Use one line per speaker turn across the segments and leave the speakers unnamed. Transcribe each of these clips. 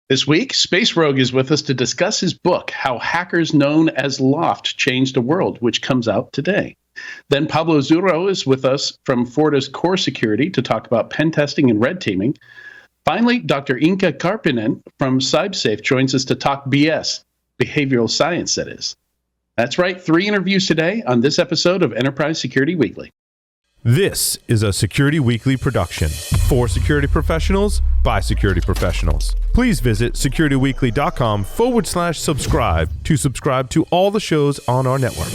This week, Space Rogue is with us to discuss his book, How Hackers Known as Loft Changed the World, which comes out today. Then Pablo Zurro is with us from Forta's Core Security to talk about pen testing and red teaming. Finally, Dr. Inka Karppinen from CybSafe joins us to talk BS, behavioral science, that is. That's right, 3 interviews today on this episode of Enterprise Security Weekly.
This is a Security Weekly production for security professionals by security professionals. Please visit securityweekly.com/subscribe to subscribe to all the shows on our network.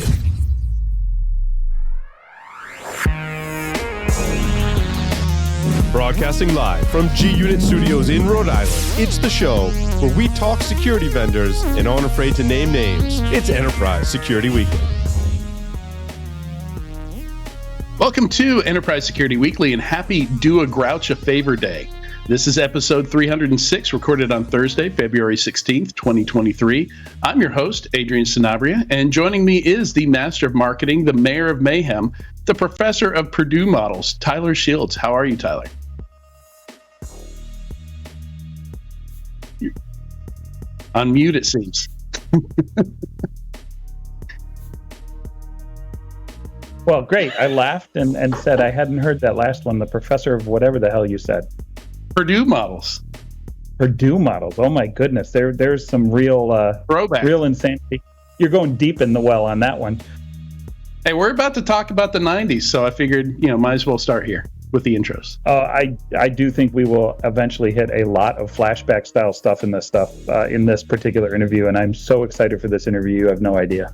Broadcasting live from G-Unit Studios in Rhode Island, it's the show where we talk security vendors and aren't afraid to name names. It's Enterprise Security Weekly.
Welcome to Enterprise Security Weekly and happy Do a Grouch a Favor Day. This is episode 306, recorded on Thursday, February 16th, 2023. I'm your host, Adrian Sanabria, and joining me is the Master of Marketing, the Mayor of Mayhem, the Professor of Purdue Models, Tyler Shields. How are you, Tyler? You're on mute, it seems.
Well, great. I laughed and said I hadn't heard that last one, the professor of whatever the hell you said.
Purdue Models.
Purdue Models. Oh, my goodness. There's some real insanity. You're going deep in the well on that one.
Hey, we're about to talk about the 90s, so I figured, might as well start here with the intros.
I do think we will eventually hit a lot of flashback-style stuff in this particular interview, and I'm so excited for this interview, you have no idea.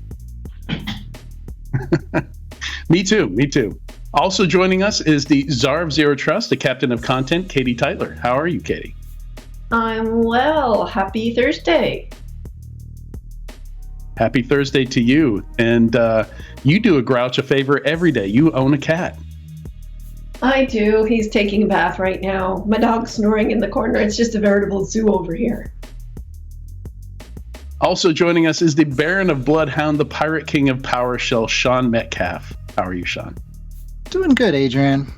Me too. Also joining us is the Czar of Zero Trust, the Captain of Content, Katie Tytler. How are you, Katie?
I'm well. Happy Thursday.
Happy Thursday to you. And you do a grouch a favor every day. You own a cat.
I do. He's taking a bath right now. My dog's snoring in the corner. It's just a veritable zoo over here.
Also joining us is the Baron of Bloodhound, the Pirate King of PowerShell, Sean Metcalf. How are you, Sean?
Doing good, Adrian.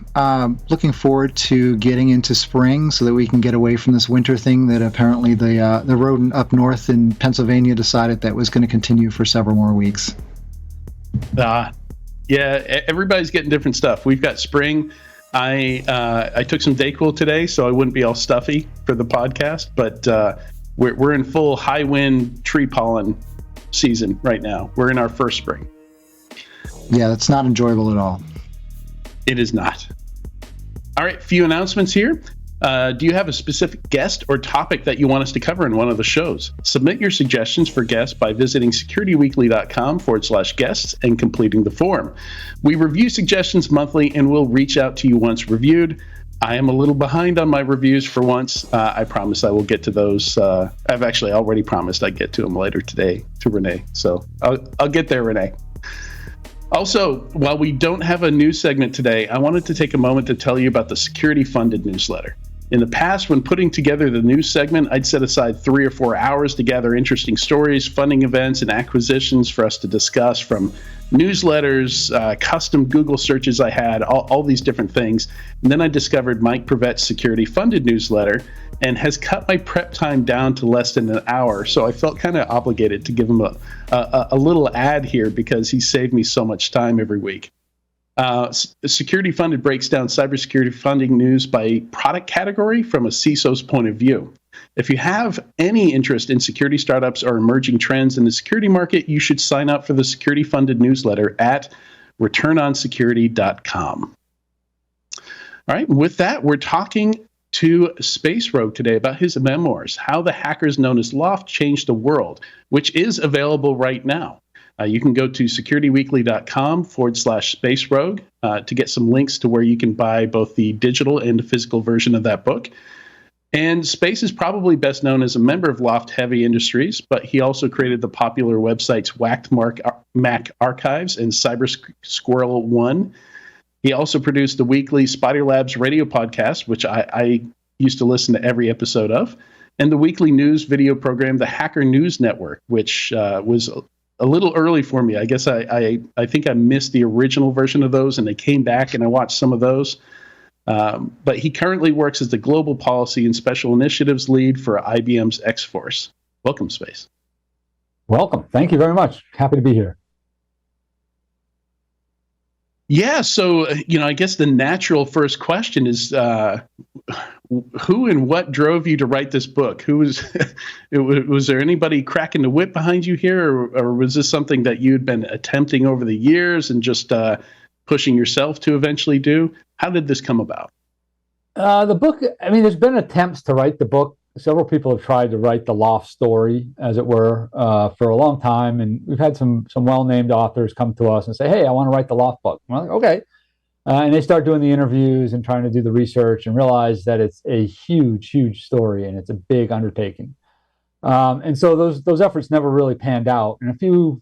Looking forward to getting into spring so that we can get away from this winter thing that apparently the rodent up north in Pennsylvania decided that was going to continue for several more weeks.
Yeah, everybody's getting different stuff. We've got spring. I took some Dayquil today, so I wouldn't be all stuffy for the podcast, but we're in full high wind tree pollen season right now. We're in our first spring.
Yeah, that's not enjoyable at all.
It is not. All right, few announcements here. Do you have a specific guest or topic that you want us to cover in one of the shows? Submit your suggestions for guests by visiting securityweekly.com/guests and completing the form. We review suggestions monthly and we'll reach out to you once reviewed. I am a little behind on my reviews for once. I promise I will get to those. I've actually already promised I'd get to them later today to Renee. So I'll get there, Renee. Also, while we don't have a news segment today, I wanted to take a moment to tell you about the Security Funded newsletter. In the past, when putting together the news segment, I'd set aside 3 or 4 hours to gather interesting stories, funding events, and acquisitions for us to discuss, from newsletters, custom Google searches I had, all these different things. And then I discovered Mike Prevet's Security Funded newsletter and has cut my prep time down to less than an hour. So I felt kind of obligated to give him a little ad here because he saved me so much time every week. Security Funded breaks down cybersecurity funding news by product category from a CISO's point of view. If you have any interest in security startups or emerging trends in the security market, you should sign up for the Security Funded newsletter at returnonsecurity.com. All right, with that, we're talking to Space Rogue today about his memoirs, How the Hackers Known as Loft Changed the World, which is available right now. You can go to securityweekly.com/Space Rogue to get some links to where you can buy both the digital and the physical version of that book. And Space is probably best known as a member of L0pht Heavy Industries, but he also created the popular websites Whacked Mac Archives and Cyber Squirrel 1. He also produced the weekly Spider Labs radio podcast, which I used to listen to every episode of, and the weekly news video program, the Hacker News Network, which was a little early for me. I guess I think I missed the original version of those, and they came back, and I watched some of those. But he currently works as the global policy and special initiatives lead for IBM's X-Force. Welcome, Space.
Welcome. Thank you very much. Happy to be here.
Yeah, so, I guess the natural first question is, who and what drove you to write this book? Was there anybody cracking the whip behind you here, or was this something that you had been attempting over the years and just pushing yourself to eventually do? How did this come about?
The book, there's been attempts to write the book. Several people have tried to write the Loft story, as it were, for a long time. And we've had some well-named authors come to us and say, hey, I want to write the Loft book. And we're like, okay. And they start doing the interviews and trying to do the research and realize that it's a huge, huge story and it's a big undertaking. And so those efforts never really panned out. And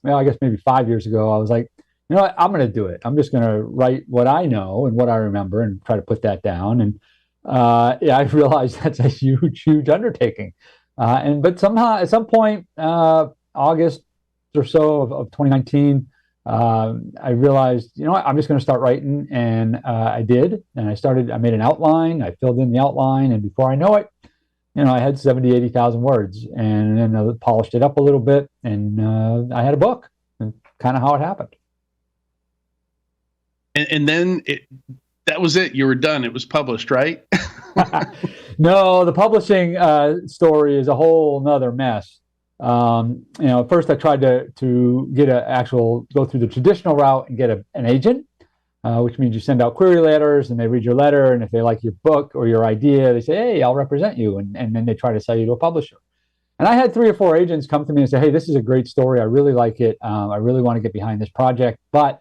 I guess maybe 5 years ago, I was like, you know what, I'm going to do it. I'm just going to write what I know and what I remember and try to put that down. And I realized that's a huge, huge undertaking. But somehow, at some point, August or so of 2019, I realized, you know what, I'm just going to start writing. And I did. And I made an outline. I filled in the outline. And before I know it, I had 70, 80,000 words. And then I polished it up a little bit. And I had a book. And kind of how it happened.
And then that was it. You were done. It was published, right?
No, the publishing story is a whole nother mess. At first I tried to get go through the traditional route and get an agent, which means you send out query letters and they read your letter. And if they like your book or your idea, they say, hey, I'll represent you. And then they try to sell you to a publisher. And I had 3 or 4 agents come to me and say, hey, this is a great story. I really like it. I really want to get behind this project, but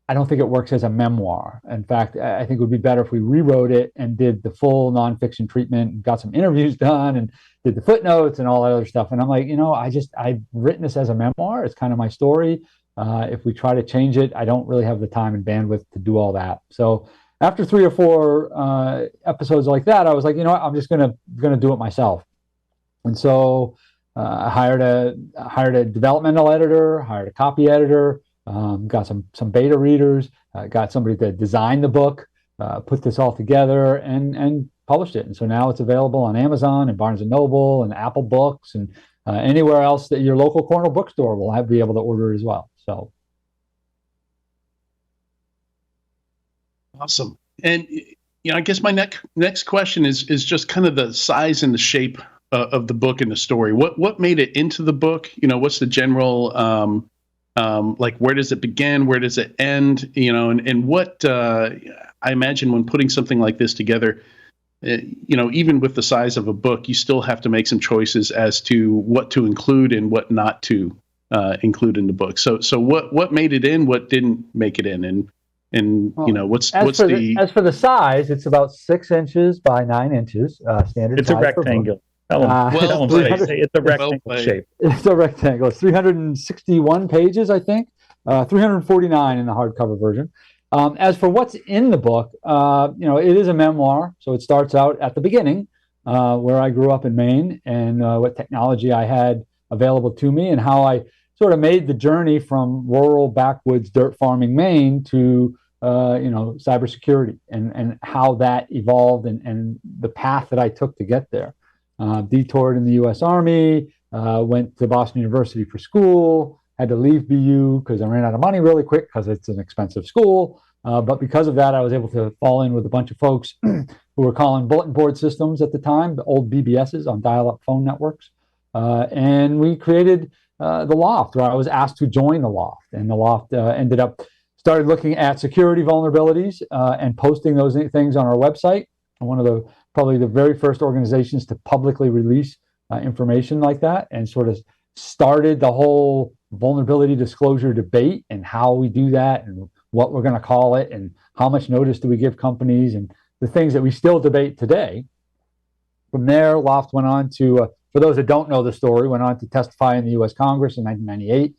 I don't think it works as a memoir. In fact, I think it would be better if we rewrote it and did the full nonfiction treatment and got some interviews done and did the footnotes and all that other stuff. And I'm like, I've written this as a memoir. It's kind of my story. If we try to change it, I don't really have the time and bandwidth to do all that. So after 3 or 4 episodes like that, I was like, I'm just gonna do it myself. And so I hired a developmental editor, hired a copy editor. Got some beta readers, got somebody to design the book, put this all together and published it. And so now it's available on Amazon and Barnes & Noble and Apple Books and anywhere else that your local corner bookstore will be able to order it as well. So.
Awesome. And, I guess my next question is just kind of the size and the shape of the book and the story. What made it into the book? What's the general, where does it begin? Where does it end? And what I imagine when putting something like this together, even with the size of a book, you still have to make some choices as to what to include and what not to include in the book. So what made it in? What didn't make it in? And what's
as for the size, it's about 6 inches by 9 inches. Standard.
It's a rectangle. It's a rectangle shape.
It's a rectangle. It's 361 pages, I think. 349 in the hardcover version. As for what's in the book, it is a memoir. So it starts out at the beginning, where I grew up in Maine and what technology I had available to me and how I sort of made the journey from rural backwoods dirt farming Maine to cybersecurity and how that evolved and the path that I took to get there. Detoured in the U.S. Army, went to Boston University for school, had to leave BU because I ran out of money really quick because it's an expensive school. But because of that, I was able to fall in with a bunch of folks who were calling bulletin board systems at the time, the old BBSs on dial-up phone networks. And we created the Loft, where I was asked to join the Loft. And the Loft started looking at security vulnerabilities and posting those things on our website. And one of probably the very first organizations to publicly release information like that, and sort of started the whole vulnerability disclosure debate and how we do that and what we're going to call it and how much notice do we give companies and the things that we still debate today. From there, Loft went on to, for those that don't know the story, went on to testify in the U.S. Congress in 1998.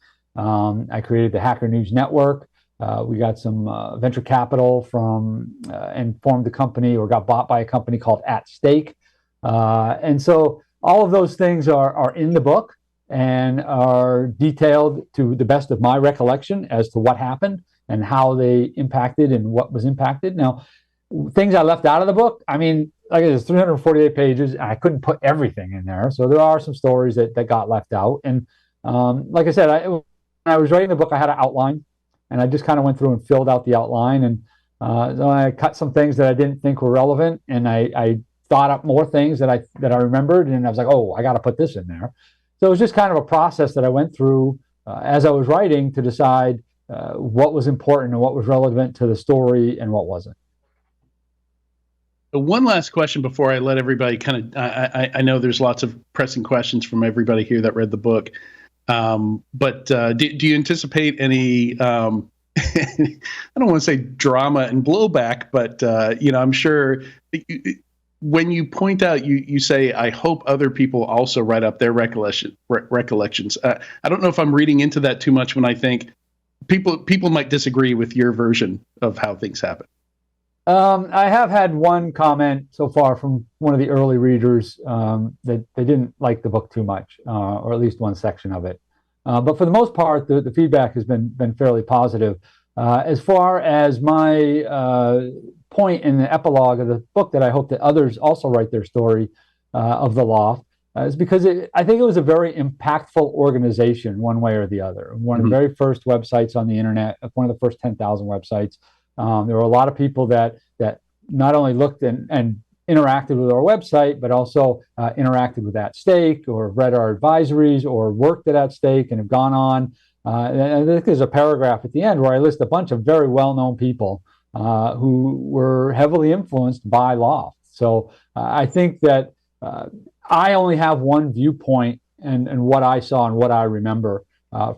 I created the Hacker News Network. We got some venture capital and formed a company or got bought by a company called At Stake. And so all of those things are in the book and are detailed to the best of my recollection as to what happened and how they impacted and what was impacted. Now, things I left out of the book, I mean, like it's 348 pages, and I couldn't put everything in there. So there are some stories that got left out. And like I said, when I was writing the book, I had an outline, and I just kind of went through and filled out the outline. And so I cut some things that I didn't think were relevant, and I thought up more things that I remembered, and I was like, oh, I got to put this in there. So it was just kind of a process that I went through as I was writing to decide what was important and what was relevant to the story and what wasn't.
One last question before I let everybody kind of, I know there's lots of pressing questions from everybody here that read the book. But do you anticipate any, I don't want to say drama and blowback, but, I'm sure when you point out, you say, I hope other people also write up their recollections. I don't know if I'm reading into that too much when I think people might disagree with your version of how things happen.
I have had one comment so far from one of the early readers that they didn't like the book too much, or at least one section of it. But for the most part, the feedback has been fairly positive. As far as my point in the epilogue of the book that I hope that others also write their story of the Loft, is because I think it was a very impactful organization one way or the other. One of the very first websites on the internet, one of the first 10,000 websites. There were a lot of people that not only looked and interacted with our website, but also interacted with At Stake or read our advisories or worked at Stake and have gone on. And I think there's a paragraph at the end where I list a bunch of very well-known people who were heavily influenced by Loft. So I think that I only have one viewpoint and what I saw and what I remember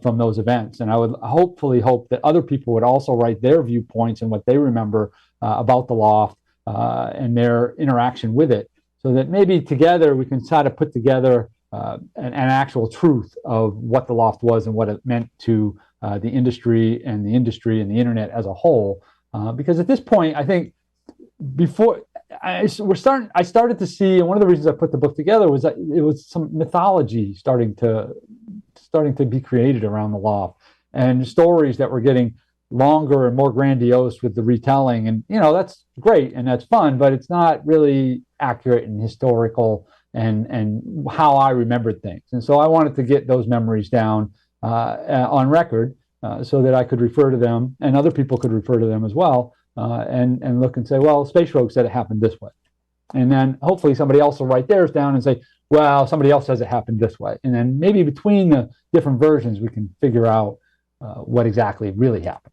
from those events. And I would hopefully hope that other people would also write their viewpoints and what they remember about the Loft and their interaction with it, so that maybe together we can try to put together an actual truth of what the Loft was and what it meant to the industry and the internet as a whole. Because at this point, I think before I started to see, and one of the reasons I put the book together was that it was some mythology starting to be created around the Loft, and stories that were getting longer and more grandiose with the retelling. And that's great and that's fun, but it's not really accurate and historical and how I remembered things. And so I wanted to get those memories down on record so that I could refer to them and other people could refer to them as well, and look and say, well, Space Rogue said it happened this way. And then hopefully somebody else will write theirs down and say, well, somebody else says it happened this way. And then maybe between the different versions, we can figure out what exactly really happened.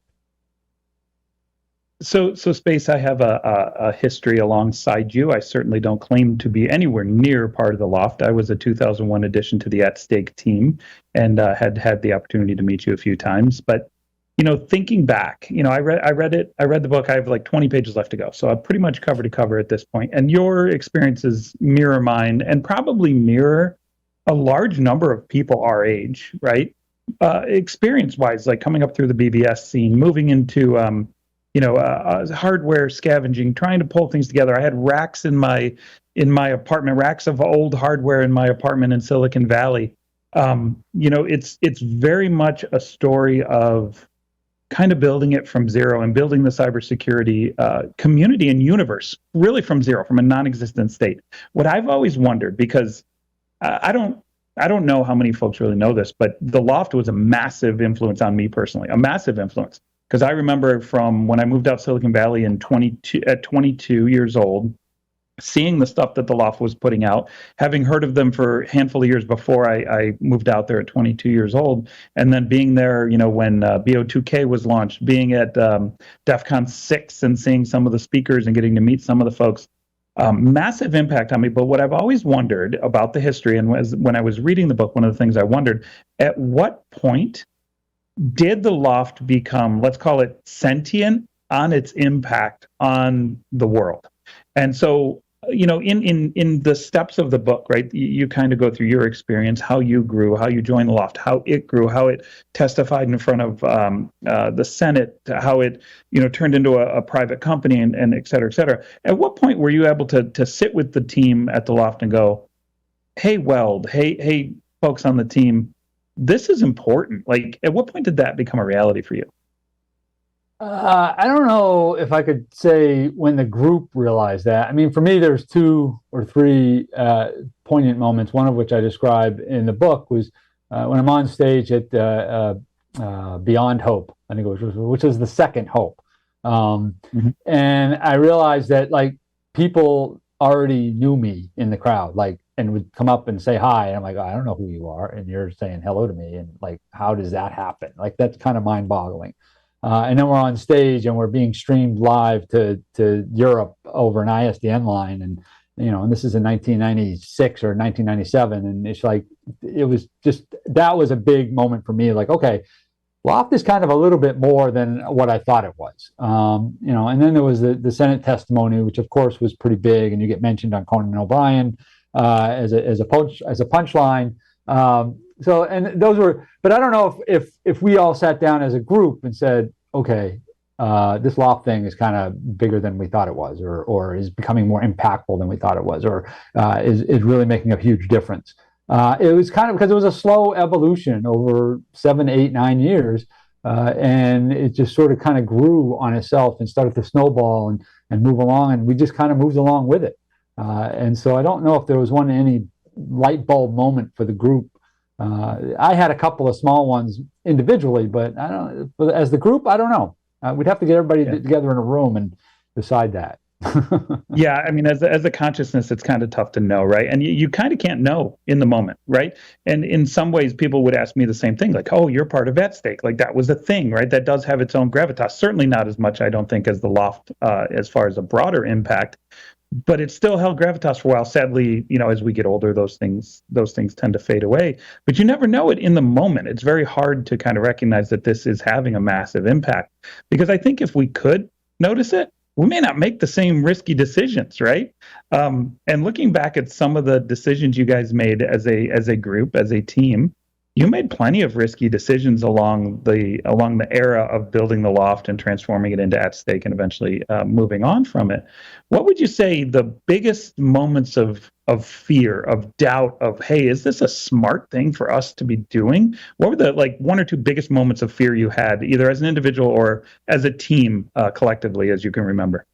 So Space, I have a history alongside you. I certainly don't claim to be anywhere near part of the Loft. I was a 2001 addition to the At Stake team and had the opportunity to meet you a few times. But thinking back, I read the book. I have like 20 pages left to go, so I'm pretty much cover to cover at this point. And your experiences mirror mine, and probably mirror a large number of people our age, right? Experience-wise, like coming up through the BBS scene, moving into hardware scavenging, trying to pull things together. I had racks in my apartment, racks of old hardware in my apartment in Silicon Valley. It's very much a story of kind of building it from zero and building the cybersecurity community and universe really from zero, from a non-existent state. What I've always wondered, because I don't know how many folks really know this, but the Loft was a massive influence on me personally, a massive influence. Because I remember from when I moved out Silicon Valley at 22 years old, seeing the stuff that the Loft was putting out, having heard of them for a handful of years before I moved out there at 22 years old, and then being there, when BO2K was launched, being at DEF CON 6 and seeing some of the speakers and getting to meet some of the folks, massive impact on me. But what I've always wondered about the history, and when I was reading the book, one of the things I wondered, at what point did the Loft become, let's call it, sentient on its impact on the world? And so, in the steps of the book, right, you kind of go through your experience, how you grew, how you joined the Loft, how it grew, how it testified in front of the Senate, how it, turned into a private company, and et cetera, et cetera. At what point were you able to sit with the team at the Loft and go, hey, Weld, hey, folks on the team, this is important? Like, at what point did that become a reality for you?
I don't know if I could say when the group realized that. I mean, for me, there's 2 or 3 poignant moments. One of which I describe in the book was when I'm on stage at Beyond Hope, I think it was, which is the second Hope, and I realized that like people already knew me in the crowd, like, and would come up and say hi, and I'm like, oh, I don't know who you are, and you're saying hello to me, and like, how does that happen? Like, that's kind of mind-boggling. And then we're on stage and we're being streamed live to Europe over an ISDN line, and and this is in 1996 or 1997, and it's like it was just that was a big moment for me. Like, okay, Loft is kind of a little bit more than what I thought it was, And then there was the Senate testimony, which of course was pretty big, and you get mentioned on Conan O'Brien as a punchline. So, and those were, but I don't know if we all sat down as a group and said, okay, this Loft thing is kind of bigger than we thought it was, or is becoming more impactful than we thought it was, or is really making a huge difference. It was kind of because it was a slow evolution over 7, 8, 9 years, and it just sort of kind of grew on itself and started to snowball and move along, and we just kind of moved along with it. And so I don't know if there was any light bulb moment for the group. I had a couple of small ones individually, but I don't. But as the group, I don't know. We'd have to get everybody together in a room and decide that.
Yeah, I mean, as a consciousness, it's kind of tough to know, right? And you kind of can't know in the moment, right? And in some ways, people would ask me the same thing, like, "Oh, you're part of Stake, like that was a thing, right? That does have its own gravitas. Certainly not as much, I don't think, as the Loft, as far as a broader impact." But it still held gravitas for a while. Sadly, as we get older, those things tend to fade away. But you never know it in the moment. It's very hard to kind of recognize that this is having a massive impact. Because I think if we could notice it, we may not make the same risky decisions, right? And looking back at some of the decisions you guys made as a group, as a team, you made plenty of risky decisions along the era of building the Loft and transforming it into Stake and eventually moving on from it. What would you say the biggest moments of fear, of doubt, of, hey, is this a smart thing for us to be doing? What were the 1 or 2 biggest moments of fear you had, either as an individual or as a team collectively, as you can remember?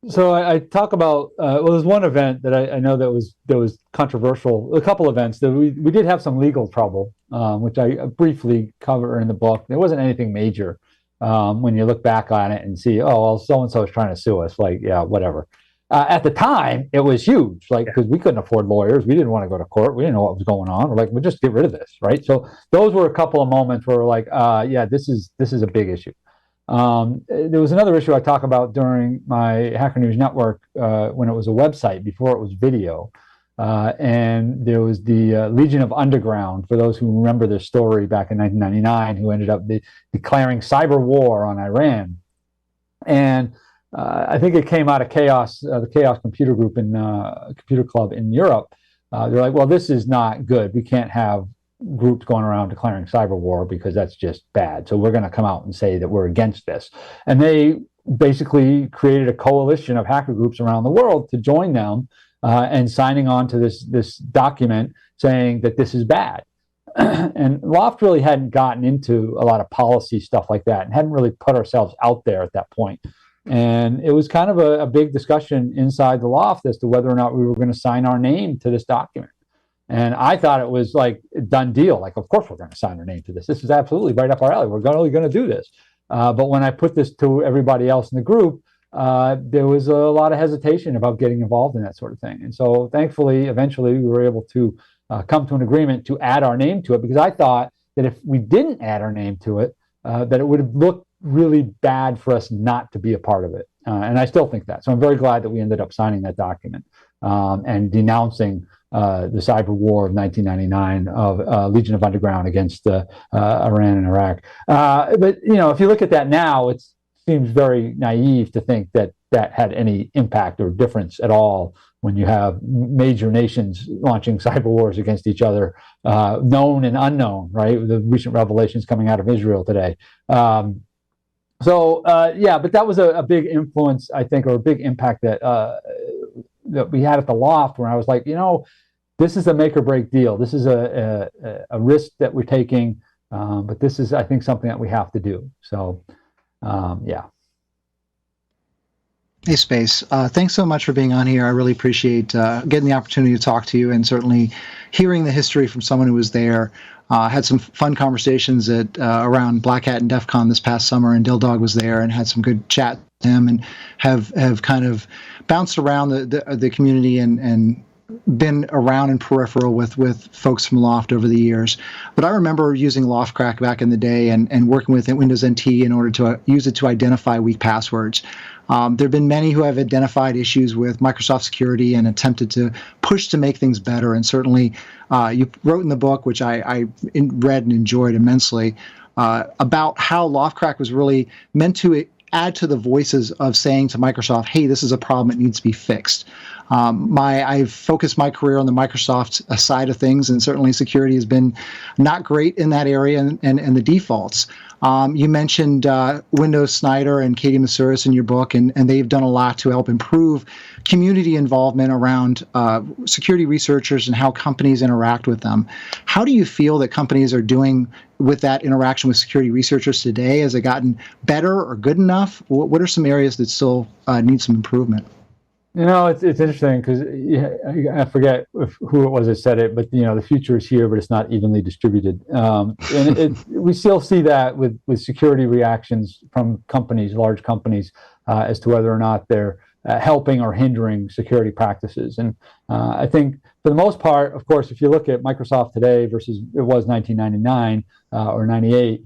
So I talk about there's one event that I know that was controversial. A couple events that we did have some legal trouble, which I briefly cover in the book. There wasn't anything major when you look back on it and see, oh, well, so and so is trying to sue us. Like, yeah, whatever. At the time, it was huge, because we couldn't afford lawyers. We didn't want to go to court. We didn't know what was going on. We're like, we'll just get rid of this, right? So those were a couple of moments where we're like, yeah, this is a big issue. There was another issue I talk about during my Hacker News Network when it was a website before it was video. And there was the Legion of Underground, for those who remember their story back in 1999, who ended up declaring cyber war on Iran. And I think it came out of Chaos, the Chaos Computer Group in Computer Club in Europe. They're like, well, this is not good. We can't have groups going around declaring cyber war because that's just bad. So we're going to come out and say that we're against this. And they basically created a coalition of hacker groups around the world to join them and signing on to this document saying that this is bad. And Loft really hadn't gotten into a lot of policy stuff like that and hadn't really put ourselves out there at that point. And it was kind of a big discussion inside the Loft as to whether or not we were going to sign our name to this document. And I thought it was like a done deal. Like, of course we're going to sign our name to this. This is absolutely right up our alley. We're going to do this. But when I put this to everybody else in the group, there was a lot of hesitation about getting involved in that sort of thing. And so thankfully, eventually, we were able to come to an agreement to add our name to it, because I thought that if we didn't add our name to it, that it would have looked really bad for us not to be a part of it. And I still think that. So I'm very glad that we ended up signing that document and denouncing the cyber war of 1999 of Legion of Underground against Iran and Iraq. But if you look at that now, it seems very naive to think that that had any impact or difference at all when you have major nations launching cyber wars against each other, known and unknown, right? The recent revelations coming out of Israel today. But that was a big influence, I think, or a big impact that we had at the Loft, where I was like, this is a make or break deal. This is a risk that we're taking, but this is, I think, something that we have to do. So, yeah.
Hey, Space. Thanks so much for being on here. I really appreciate getting the opportunity to talk to you and certainly hearing the history from someone who was there. Had some fun conversations at around Black Hat and DEF CON this past summer, and Dill Dog was there and had some good chat with him, and have kind of bounced around the community and been around in peripheral with folks from Loft over the years. But I remember using LoftCrack back in the day and working with Windows NT in order to use it to identify weak passwords. There have been many who have identified issues with Microsoft security and attempted to push to make things better. And certainly you wrote in the book, which I read and enjoyed immensely, about how LoftCrack was really meant to add to the voices of saying to Microsoft, hey, this is a problem, it needs to be fixed. I've focused my career on the Microsoft side of things, and certainly security has been not great in that area and the defaults. You mentioned Windows Snyder and Katie Masuris in your book, and they've done a lot to help improve community involvement around security researchers and how companies interact with them. How do you feel that companies are doing with that interaction with security researchers today? Has it gotten better or good enough? What are some areas that still need some improvement?
It's interesting because I forget who it was that said it, but the future is here, but it's not evenly distributed. And we still see that with security reactions from companies, large companies, as to whether or not they're helping or hindering security practices. And I think for the most part, of course, if you look at Microsoft today versus it was 1999 or 98,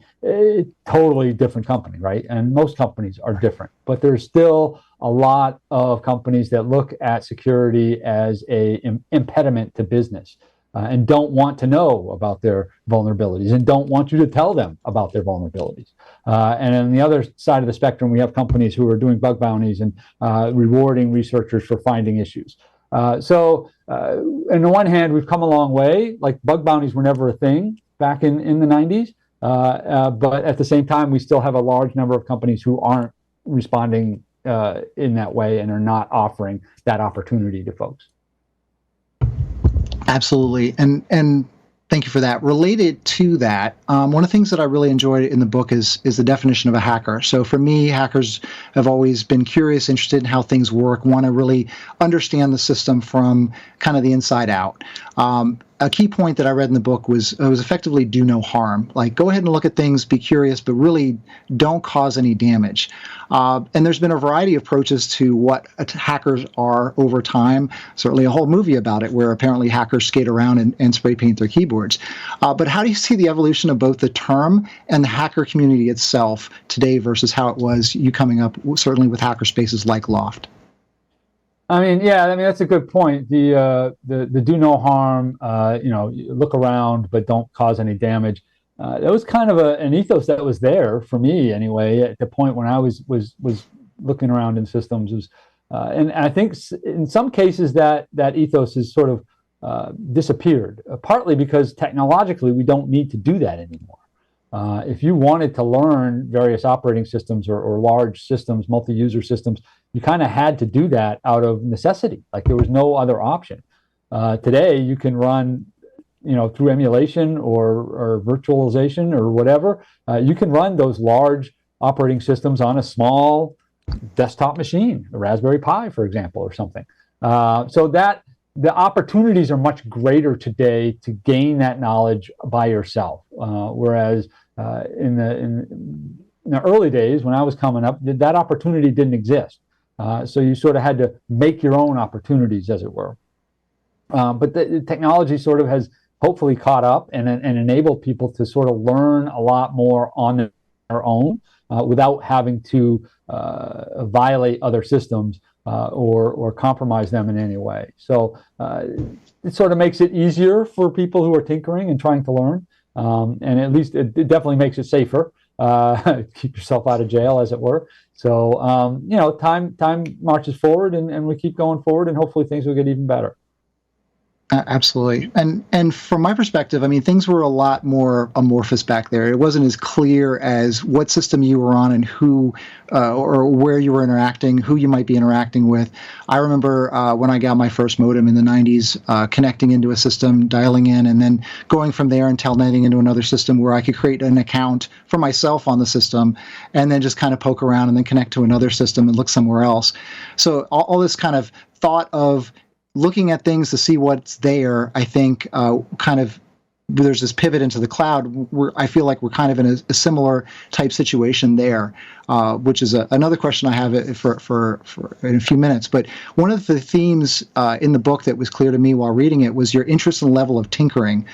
totally different company, right? And most companies are different, but there's still a lot of companies that look at security as an impediment to business and don't want to know about their vulnerabilities and don't want you to tell them about their vulnerabilities. And on the other side of the spectrum, we have companies who are doing bug bounties and rewarding researchers for finding issues. So on the one hand, we've come a long way. Like bug bounties were never a thing back in the 90s. But at the same time, we still have a large number of companies who aren't responding in that way and are not offering that opportunity to folks.
Absolutely. And thank you for that. Related to that, one of the things that I really enjoyed in the book is the definition of a hacker. So for me, hackers have always been curious, interested in how things work, want to really understand the system from kind of the inside out. A key point that I read in the book was effectively do no harm. Like, go ahead and look at things, be curious, but really don't cause any damage. And there's been a variety of approaches to what hackers are over time. Certainly a whole movie about it where apparently hackers skate around and spray paint their keyboards. But how do you see the evolution of both the term and the hacker community itself today versus how it was you coming up, certainly with hacker spaces like Loft?
That's a good point. The do no harm, look around but don't cause any damage. That was kind of an ethos that was there for me anyway. At the point when I was looking around in systems, and I think in some cases that ethos has sort of disappeared. Partly because technologically we don't need to do that anymore. If you wanted to learn various operating systems or large systems, multi-user systems, you kind of had to do that out of necessity. Like there was no other option. Today, you can run, through emulation or virtualization or whatever. You can run those large operating systems on a small desktop machine, a Raspberry Pi, for example, or something. So that the opportunities are much greater today to gain that knowledge by yourself, whereas in the early days when I was coming up, that opportunity didn't exist. So you sort of had to make your own opportunities, as it were. But the technology sort of has hopefully caught up and enabled people to sort of learn a lot more on their own without having to violate other systems or compromise them in any way. So it sort of makes it easier for people who are tinkering and trying to learn. And at least it definitely makes it safer. Keep yourself out of jail, as it were. So, time marches forward and we keep going forward and hopefully things will get even better.
Absolutely. And from my perspective, I mean, things were a lot more amorphous back there. It wasn't as clear as what system you were on and who or where you were interacting, who you might be interacting with. I remember when I got my first modem in the 90s, connecting into a system, dialing in, and then going from there and telnetting into another system where I could create an account for myself on the system and then just kind of poke around and then connect to another system and look somewhere else. So all this kind of thought of looking at things to see what's there, I think kind of there's this pivot into the cloud. I feel like we're kind of in a similar type situation there, which is another question I have for in a few minutes. But one of the themes in the book that was clear to me while reading it was your interest in the level of tinkering,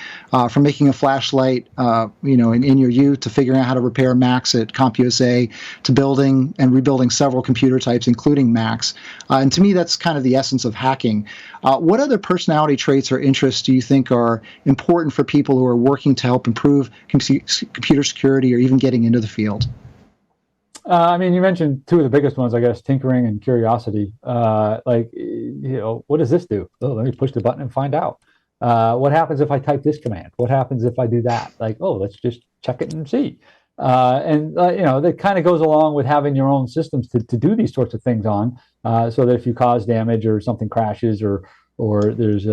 from making a flashlight, in your youth, to figuring out how to repair Macs at CompUSA, to building and rebuilding several computer types, including Macs. And to me, that's kind of the essence of hacking. What other personality traits or interests do you think are important for people who are working to help improve computer security or even getting into the field?
I mean, you mentioned two of the biggest ones, I guess, tinkering and curiosity. What does this do? Oh, let me push the button and find out. What happens if I type this command? What happens if I do that? Let's just check it and see. That kind of goes along with having your own systems to do these sorts of things on, so that if you cause damage or something crashes or there's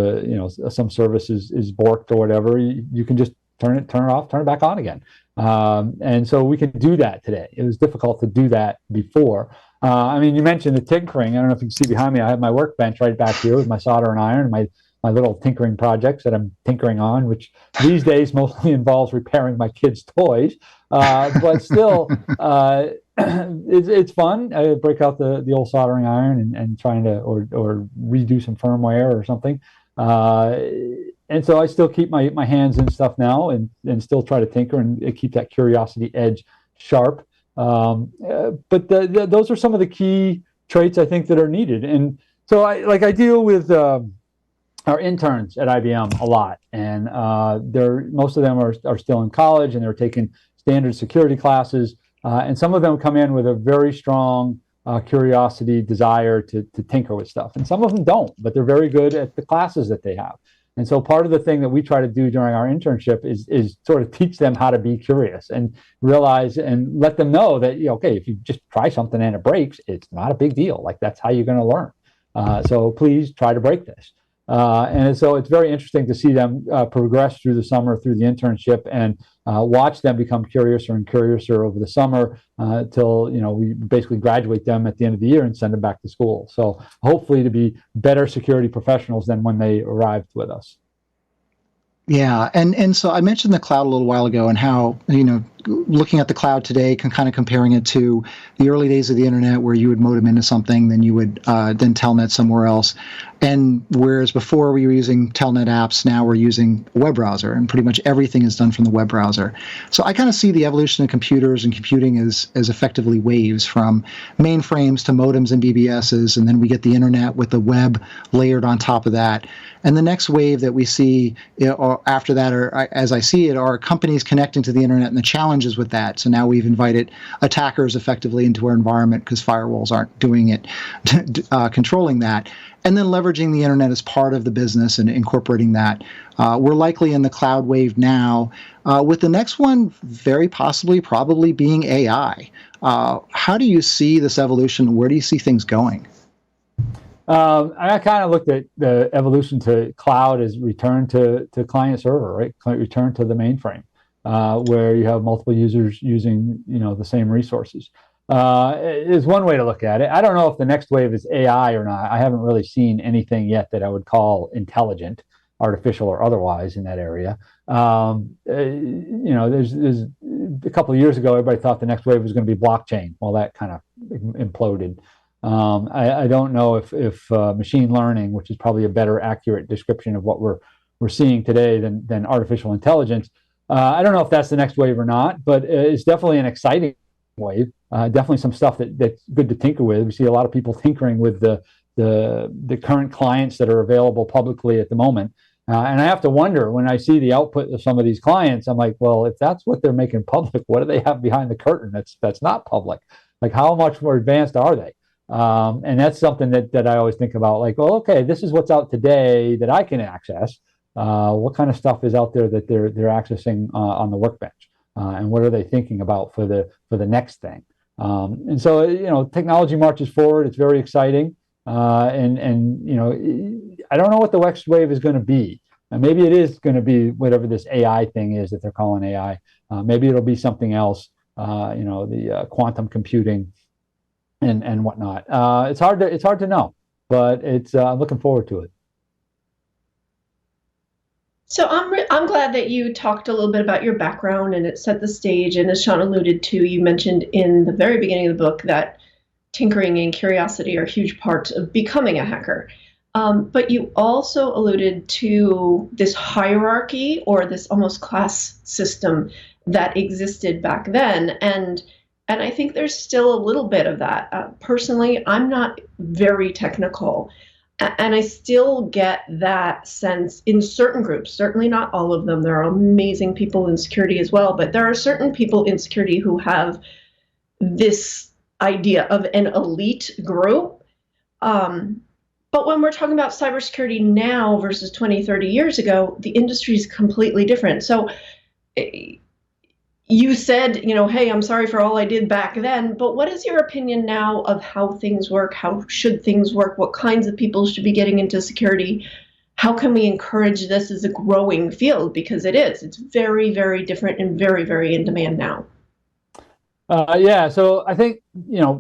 some service is borked or whatever, you can just turn it off, turn it back on again. And so we can do that today. It was difficult to do that before. You mentioned the tinkering. I don't know if you can see behind me, I have my workbench right back here with my solder and iron, my little tinkering projects that I'm tinkering on, which these days mostly involves repairing my kids' toys. But still, it's fun. I break out the old soldering iron and trying to or redo some firmware or something. And so I still keep my hands in stuff now and still try to tinker and keep that curiosity edge sharp. But those are some of the key traits I think that are needed. And so I deal with our interns at IBM a lot, and most of them are still in college and they're taking standard security classes, and some of them come in with a very strong curiosity, desire to tinker with stuff, and some of them don't, but they're very good at the classes that they have. And so part of the thing that we try to do during our internship is sort of teach them how to be curious and realize and let them know that, if you just try something and it breaks, it's not a big deal. Like, that's how you're going to learn. So please try to break this. And so it's very interesting to see them progress through the summer, through the internship, and watch them become curiouser and curiouser over the summer till we basically graduate them at the end of the year and send them back to school. So hopefully to be better security professionals than when they arrived with us.
Yeah, and so I mentioned the cloud a little while ago and how, looking at the cloud today, kind of comparing it to the early days of the internet where you would modem into something, then you would then telnet somewhere else. And whereas before we were using telnet apps, now we're using a web browser, and pretty much everything is done from the web browser. So I kind of see the evolution of computers and computing as effectively waves, from mainframes to modems and BBSs, and then we get the internet with the web layered on top of that. And the next wave that we see after that, or as I see it, are companies connecting to the internet and the challenges with that. So now we've invited attackers effectively into our environment because firewalls aren't doing it, controlling that. And then leveraging the internet as part of the business and incorporating that. We're likely in the cloud wave now, with the next one very possibly probably being AI. How do you see this evolution? Where do you see things going?
I kind of looked at the evolution to cloud as return to client server, right? Return to the mainframe, where you have multiple users using the same resources. Is one way to look at it. I don't know if the next wave is AI or not. I haven't really seen anything yet that I would call intelligent, artificial or otherwise, in that area. There's a couple of years ago, everybody thought the next wave was going to be blockchain. Well, that kind of imploded. I don't know if machine learning, which is probably a better accurate description of what we're seeing today than artificial intelligence. I don't know if that's the next wave or not, but it's definitely an exciting wave. Definitely some stuff that's good to tinker with. We see a lot of people tinkering with the current clients that are available publicly at the moment. And I have to wonder, when I see the output of some of these clients, I'm like, well, if that's what they're making public, what do they have behind the curtain that's not public? Like, how much more advanced are they? And that's something that I always think about, like, well, okay, this is what's out today that I can access. What kind of stuff is out there that they're accessing on the workbench, and what are they thinking about for the next thing? And so technology marches forward. It's very exciting, and I don't know what the next wave is going to be. Maybe it is going to be whatever this AI thing is that they're calling AI. Maybe it'll be something else. The quantum computing and whatnot. It's hard to know, but it's I'm looking forward to it.
So I'm glad that you talked a little bit about your background and it set the stage. And as Sean alluded to, you mentioned in the very beginning of the book that tinkering and curiosity are huge parts of becoming a hacker. But you also alluded to this hierarchy or this almost class system that existed back then. And I think there's still a little bit of that. Personally, I'm not very technical. And I still get that sense in certain groups, certainly not all of them. There are amazing people in security as well, but there are certain people in security who have this idea of an elite group. But when we're talking about cybersecurity now versus 20, 30 years ago, the industry is completely different. So you said, hey, I'm sorry for all I did back then, but what is your opinion now of how things work? How should things work? What kinds of people should be getting into security? How can we encourage this as a growing field? Because it is. It's very, very different and very, very in demand now.
So I think,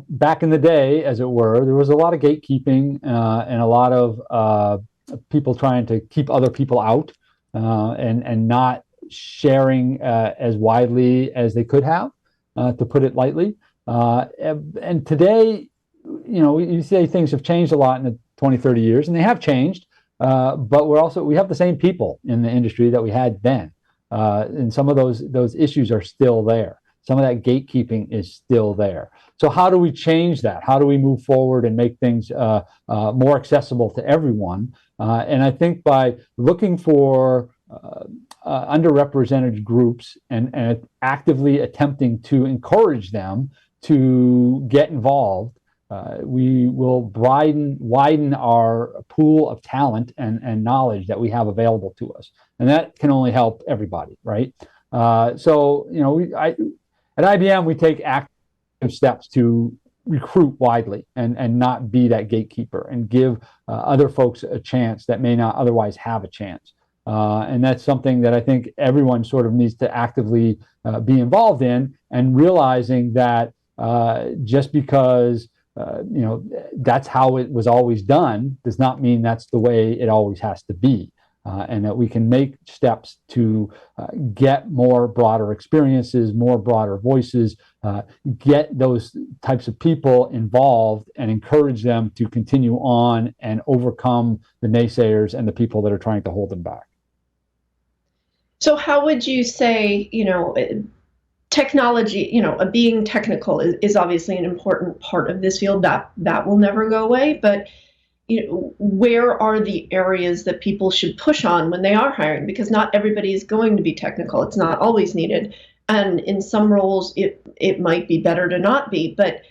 back in the day, as it were, there was a lot of gatekeeping and a lot of people trying to keep other people out and not sharing as widely as they could have, to put it lightly. And today, you say things have changed a lot in the 20, 30 years, and they have changed, but we have the same people in the industry that we had then. And some of those issues are still there. Some of that gatekeeping is still there. So how do we change that? How do we move forward and make things more accessible to everyone? And I think by looking for underrepresented groups and actively attempting to encourage them to get involved, we will widen our pool of talent and knowledge that we have available to us. And that can only help everybody, right? At IBM, we take active steps to recruit widely and not be that gatekeeper and give other folks a chance that may not otherwise have a chance. And that's something that I think everyone sort of needs to actively be involved in, and realizing that just because that's how it was always done does not mean that's the way it always has to be. And that we can make steps to get more broader experiences, more broader voices, get those types of people involved and encourage them to continue on and overcome the naysayers and the people that are trying to hold them back.
So how would you say, technology, being technical is obviously an important part of this field that will never go away, but where are the areas that people should push on when they are hiring? Because not everybody is going to be technical. It's not always needed. And in some roles, it might be better to not be. But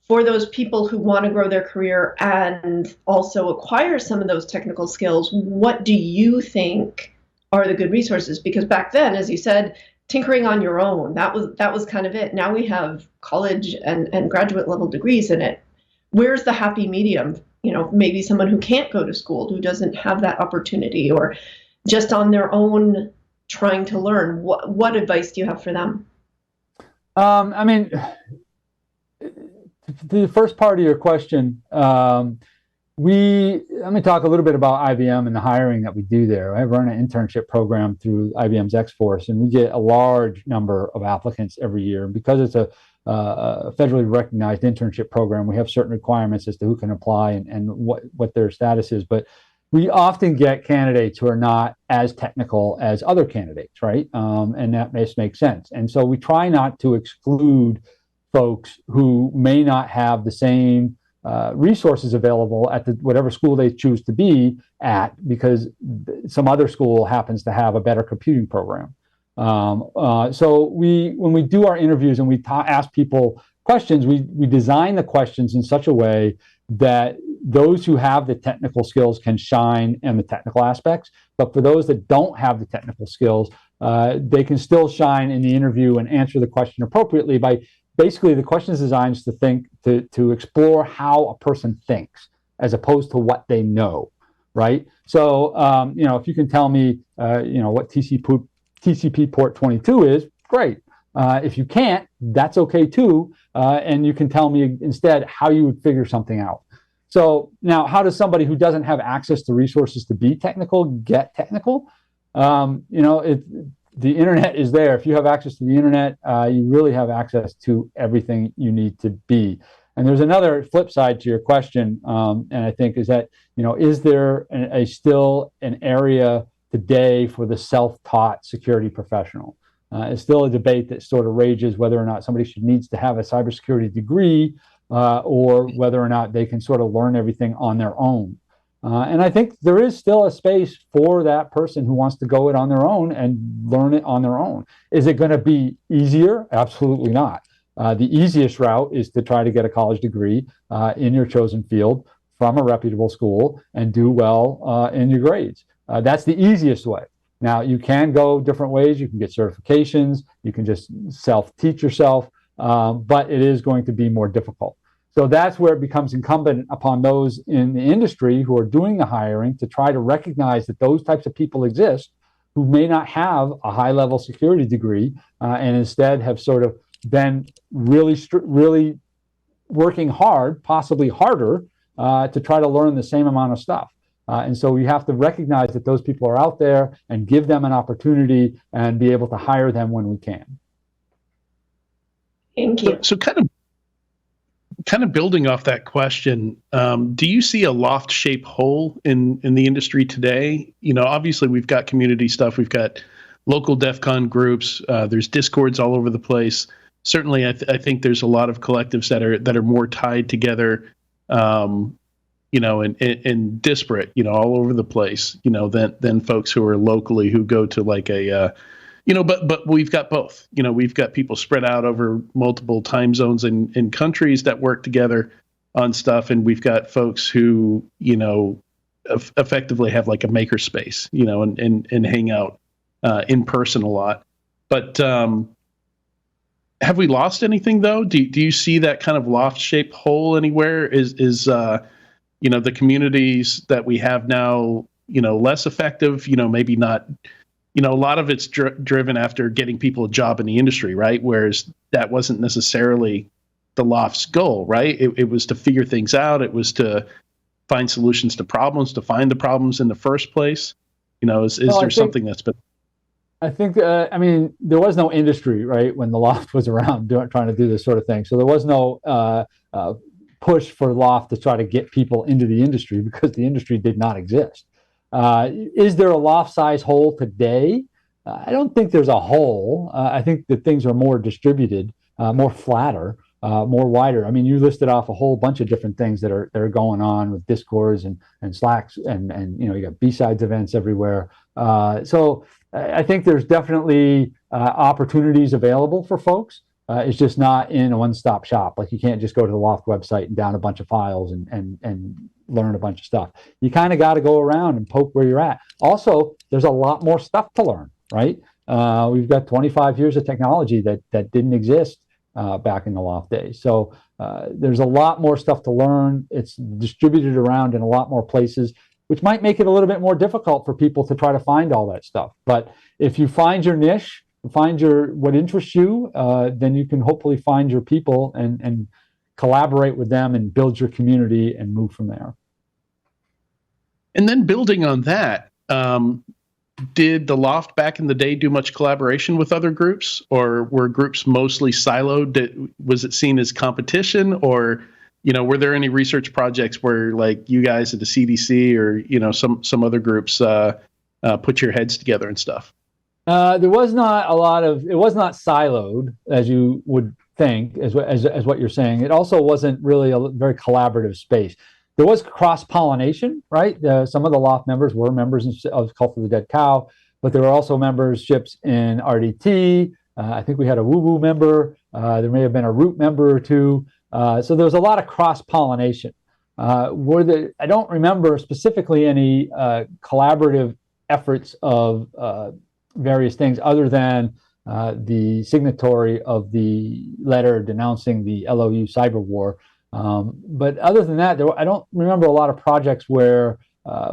for those people who want to grow their career and also acquire some of those technical skills, what do you think are the good resources? Because back then, as you said, tinkering on your own, that was kind of it. Now we have college and graduate level degrees in it. Where's the happy medium? Maybe someone who can't go to school, who doesn't have that opportunity, or just on their own trying to learn. What advice do you have for them?
The first part of your question, let me talk a little bit about IBM and the hiring that we do there. I run an internship program through IBM's X-Force, and we get a large number of applicants every year. And because it's a federally recognized internship program, we have certain requirements as to who can apply and what their status is. But we often get candidates who are not as technical as other candidates, right? And that makes sense. And so we try not to exclude folks who may not have the same resources available at whatever school they choose to be at, because some other school happens to have a better computing program. So when we do our interviews and we ask people questions, we design the questions in such a way that those who have the technical skills can shine in the technical aspects. But for those that don't have the technical skills, they can still shine in the interview and answer the question appropriately by basically the question is designed to explore how a person thinks as opposed to what they know, right? So, if you can tell me, what TCP port 22 is, great. If you can't, that's okay too. And you can tell me instead how you would figure something out. So now, how does somebody who doesn't have access to resources to be technical get technical? The internet is there. If you have access to the internet, you really have access to everything you need to be. And there's another flip side to your question, and I think is that, is there still an area today for the self-taught security professional? It's still a debate that sort of rages whether or not somebody needs to have a cybersecurity degree or whether or not they can sort of learn everything on their own. And I think there is still a space for that person who wants to go it on their own and learn it on their own. Is it going to be easier? Absolutely not. The easiest route is to try to get a college degree in your chosen field from a reputable school and do well in your grades. That's the easiest way. Now, you can go different ways. You can get certifications. You can just self-teach yourself, but it is going to be more difficult. So that's where it becomes incumbent upon those in the industry who are doing the hiring to try to recognize that those types of people exist who may not have a high-level security degree and instead have sort of been really working hard, possibly harder, to try to learn the same amount of stuff. And so we have to recognize that those people are out there and give them an opportunity and be able to hire them when we can.
Thank you.
So kind of building off that question, do you see a loft-shaped hole in the industry today? Obviously we've got community stuff, we've got local DEF CON groups, there's Discords all over the place. Certainly, I think there's a lot of collectives that are more tied together, and disparate, all over the place, than folks who are locally who go to like a, but we've got both. We've got people spread out over multiple time zones in countries that work together on stuff, and we've got folks who, effectively have like a maker space, and hang out in person a lot. But have we lost anything though? Do you see that kind of loft-shaped hole anywhere? Is the communities that we have now, less effective? Maybe not. A lot of it's driven after getting people a job in the industry, right? Whereas that wasn't necessarily the Loft's goal, right? It was to figure things out. It was to find solutions to problems, to find the problems in the first place. Is there something that's been?
I think, there was no industry, right, when the Loft was around trying to do this sort of thing. So there was no push for Loft to try to get people into the industry because the industry did not exist. Is there a Loft size hole today? I don't think there's a hole. I think that things are more distributed, more flatter, more wider. You listed off a whole bunch of different things that are going on with Discords and Slacks and you got B-sides events everywhere. So I think there's definitely opportunities available for folks. It's just not in a one-stop shop. Like you can't just go to the Loft website and down a bunch of files and learn a bunch of stuff. You kind of got to go around and poke where you're at. Also, there's a lot more stuff to learn, right? We've got 25 years of technology that didn't exist back in the Loft days. So there's a lot more stuff to learn. It's distributed around in a lot more places, which might make it a little bit more difficult for people to try to find all that stuff. But if you find your niche, find what interests you, then you can hopefully find your people and collaborate with them and build your community and move from there.
And then building on that, did the Loft back in the day do much collaboration with other groups, or were groups mostly siloed? Was it seen as competition, or were there any research projects where like you guys at the CDC or some other groups put your heads together and stuff?
There was not a lot of. It was not siloed as you would think, as what you're saying. It also wasn't really a very collaborative space. There was cross-pollination, right? Some of the Loft members were members of Cult of the Dead Cow, but there were also memberships in RDT, I think we had a woo-woo member. There may have been a root member or two. So there was a lot of cross-pollination. I don't remember specifically any collaborative efforts of various things other than the signatory of the letter denouncing the LOU cyber war. But other than that, I don't remember a lot of projects where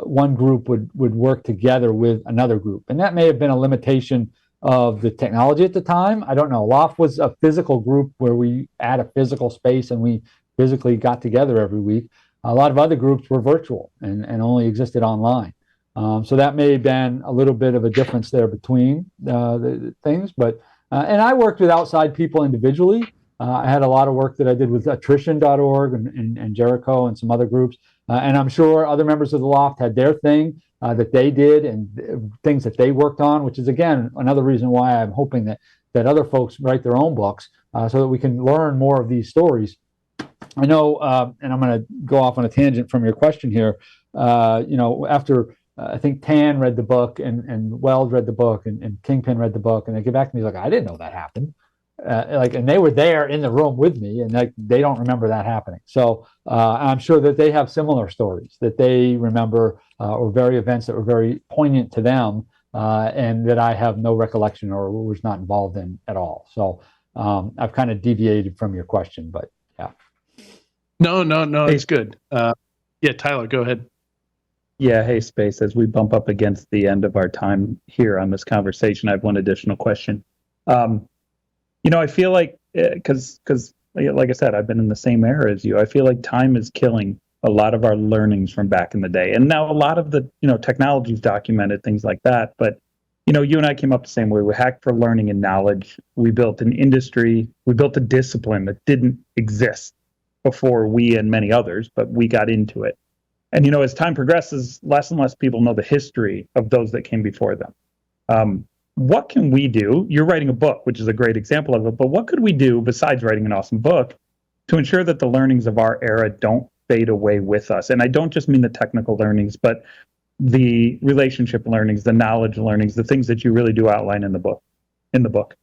one group would work together with another group. And that may have been a limitation of the technology at the time. I don't know. Loft was a physical group where we had a physical space and we physically got together every week. A lot of other groups were virtual and only existed online. So that may have been a little bit of a difference there between the things. But and I worked with outside people individually. I had a lot of work that I did with attrition.org and Jericho and some other groups. And I'm sure other members of the Loft had their thing that they did and things that they worked on, which is, again, another reason why I'm hoping that other folks write their own books so that we can learn more of these stories. I know, and I'm going to go off on a tangent from your question here, after I think Tan read the book and Weld read the book and Kingpin read the book, and they get back to me like, I didn't know that happened. And they were there in the room with me, and they don't remember that happening. So I'm sure that they have similar stories that they remember or very events that were very poignant to them and that I have no recollection or was not involved in at all. So I've kind of deviated from your question, but yeah.
No, it's good. Yeah, Tyler, go ahead.
Yeah, hey, Space, as we bump up against the end of our time here on this conversation, I have one additional question. I feel like, because like I said, I've been in the same era as you. I feel like time is killing a lot of our learnings from back in the day. And now a lot of the, technology's documented, things like that. But, you and I came up the same way. We hacked for learning and knowledge. We built an industry. We built a discipline that didn't exist before we and many others, but we got into it. And, as time progresses, less and less people know the history of those that came before them. What can we do? You're writing a book, which is a great example of it, but what could we do besides writing an awesome book to ensure that the learnings of our era don't fade away with us? And I don't just mean the technical learnings, but the relationship learnings, the knowledge learnings, the things that you really do outline in the book.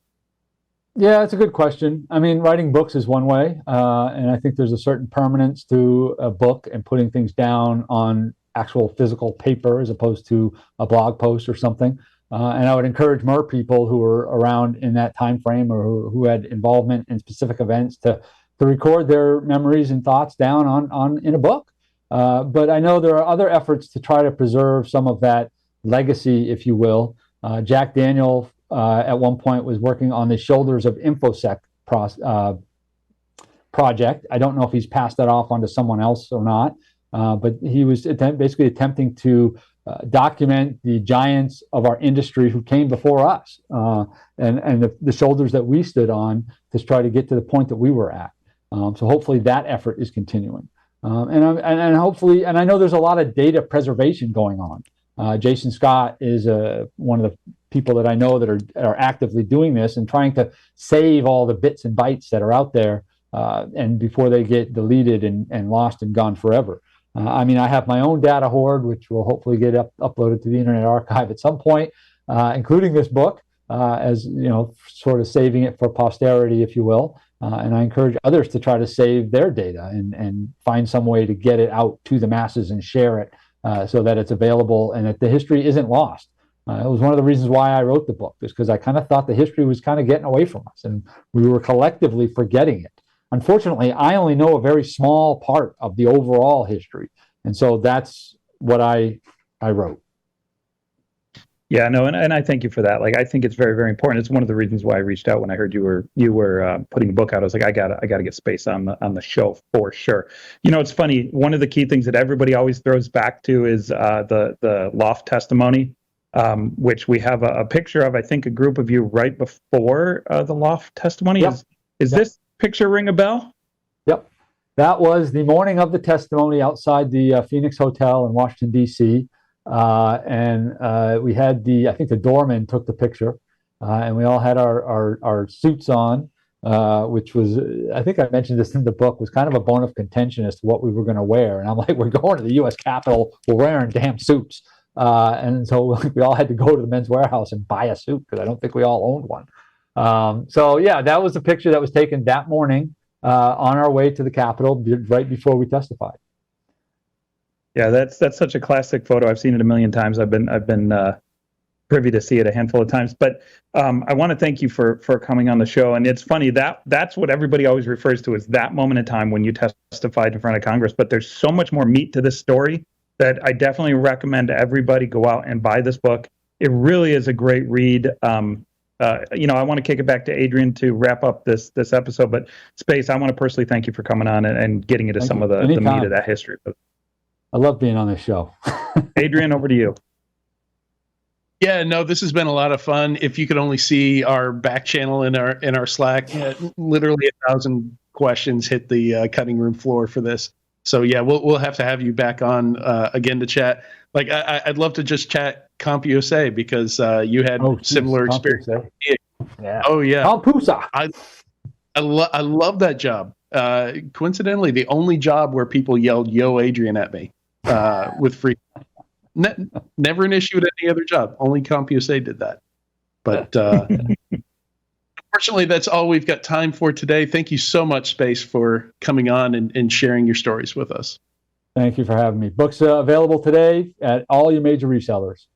Yeah, it's a good question. I mean, writing books is one way, and I think there's a certain permanence to a book and putting things down on actual physical paper as opposed to a blog post or something. And I would encourage more people who were around in that time frame or who had involvement in specific events to record their memories and thoughts down on in a book. But I know there are other efforts to try to preserve some of that legacy, if you will. Jack Daniel at one point was working on the Shoulders of InfoSec project. I don't know if he's passed that off onto someone else or not, but he was basically attempting to document the giants of our industry who came before us and the shoulders that we stood on to try to get to the point that we were at. So hopefully that effort is continuing. And hopefully, and I know there's a lot of data preservation going on. Jason Scott is one of the people that I know that are actively doing this and trying to save all the bits and bytes that are out there and before they get deleted and lost and gone forever. I mean, I have my own data hoard, which will hopefully get uploaded to the Internet Archive at some point, including this book, as sort of saving it for posterity, if you will. And I encourage others to try to save their data and find some way to get it out to the masses and share it so that it's available and that the history isn't lost. It was one of the reasons why I wrote the book, is because I kind of thought the history was kind of getting away from us and we were collectively forgetting it. Unfortunately, I only know a very small part of the overall history. And so that's what I wrote.
Yeah, no, and I thank you for that. Like, I think it's very, very important. It's one of the reasons why I reached out when I heard you were putting a book out. I was like, I gotta get space on the show for sure. It's funny. One of the key things that everybody always throws back to is the Loft testimony, which we have a picture of. I think a group of you right before the Loft testimony. Yep. Is
Yep.
This picture ring a bell?
Yep, that was the morning of the testimony outside the Phoenix Hotel in Washington D.C. And we had I think the doorman took the picture, and we all had our suits on, which was, I think I mentioned this in the book, was kind of a bone of contention as to what we were going to wear. And I'm like, we're going to the U.S. Capitol, we're wearing damn suits. And so we all had to go to the Men's Warehouse and buy a suit because I don't think we all owned one. So yeah, that was a picture that was taken that morning on our way to the Capitol right before we testified.
Yeah, that's such a classic photo. I've seen it a million times. I've been privy to see it a handful of times. But I want to thank you for coming on the show. And it's funny that's what everybody always refers to as that moment in time when you testified in front of Congress. But there's so much more meat to this story that I definitely recommend everybody go out and buy this book. It really is a great read. I want to kick it back to Adrian to wrap up this episode. But Space, I want to personally thank you for coming on and getting into some of the meat of that history.
I love being on this show.
Adrian, over to you.
Yeah, no, this has been a lot of fun. If you could only see our back channel in our Slack, literally 1,000 questions hit the cutting room floor for this. So yeah, we'll have to have you back on again to chat. Like I'd love to just chat CompUSA because you had similar experience.
Yeah.
Oh yeah.
CompUSA.
I love that job. Coincidentally, the only job where people yelled "Yo, Adrian" at me with free. Never an issue at any other job. Only CompUSA did that. But unfortunately, that's all we've got time for today. Thank you so much, Space, for coming on and sharing your stories with us.
Thank you for having me. Books available today at all your major resellers.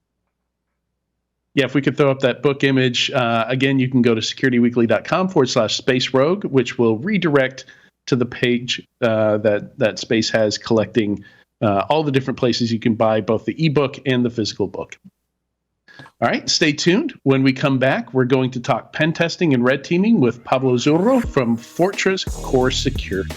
Yeah, if we could throw up that book image. Again, you can go to securityweekly.com/Space Rogue, which will redirect to the page that Space has collecting all the different places you can buy both the ebook and the physical book. All right, stay tuned. When we come back, we're going to talk pen testing and red teaming with Pablo Zurro from Fortress Core Security.